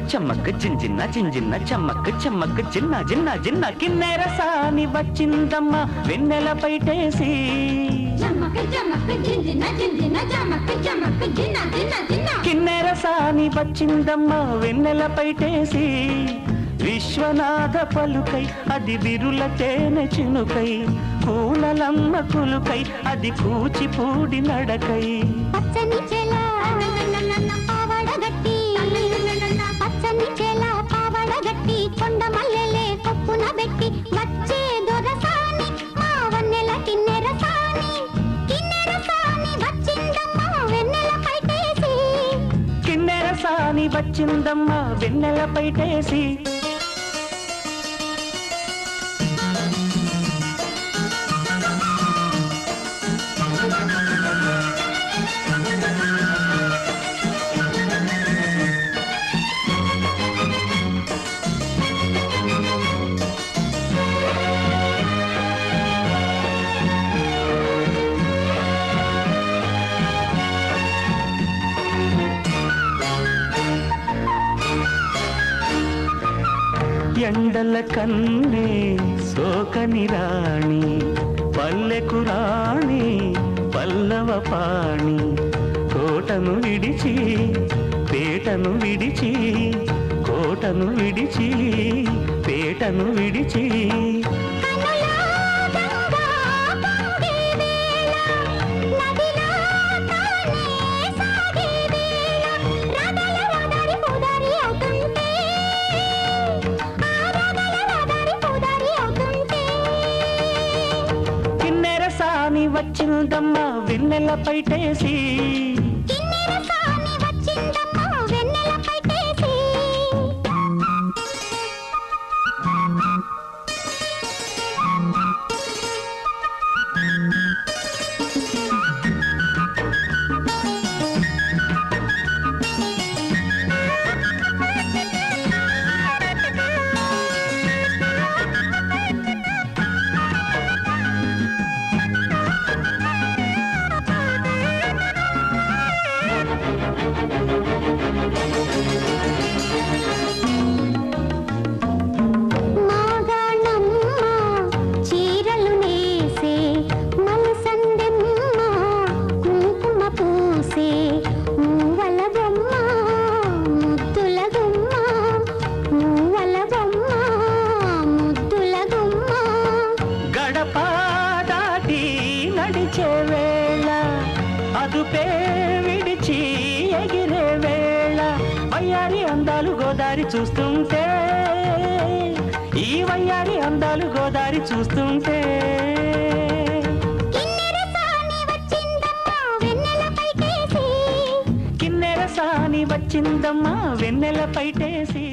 చమ్మక్ చమ్మక్ జింజిన్న జింజిన్న చమ్మక్ చమ్మక్ జిన్న జిన్న జిన్న కిన్నెర సాని వచ్చిందమ్మ వెన్నెల పైటేసి కిన్నెర సాని వచ్చిందమ్మ వెన్నెల పైటేసి విశ్వనాథ పలుకై అది విరుల తేనె చినుకై కూనలమ్మ కులుకై అది కూచిపూడి నడకై పచ్చని చెలా పావడగట్టి పచ్చని చెలా పావడగట్టి కొండ మల్లెలే కొప్పున పెట్టి వచ్చే దొరసాని మా వన్నెల కిన్నెర సాని వచ్చిందమ్మ వెన్నెల పైటేసి కిన్నెర సాని వచ్చిందమ్మ వెన్నెల పైటేసి ఎండల కన్నే సోకని రాణి పల్లెకు రాణి పల్లవ పాణి కోటను విడిచి పేటను విడిచి కోటను విడిచి పేటను విడిచి వచ్చిందమ్మ వెన్నెల పైటేసి అదుపే విడిచి ఎగిరే వేళ వయ్యారి అందాలు గోదారి చూస్తుంటే ఈ వయ్యారి అందాలు గోదారి చూస్తుంటే కిన్నెర సాని వచ్చిందమ్మా వెన్నెల పైటేసి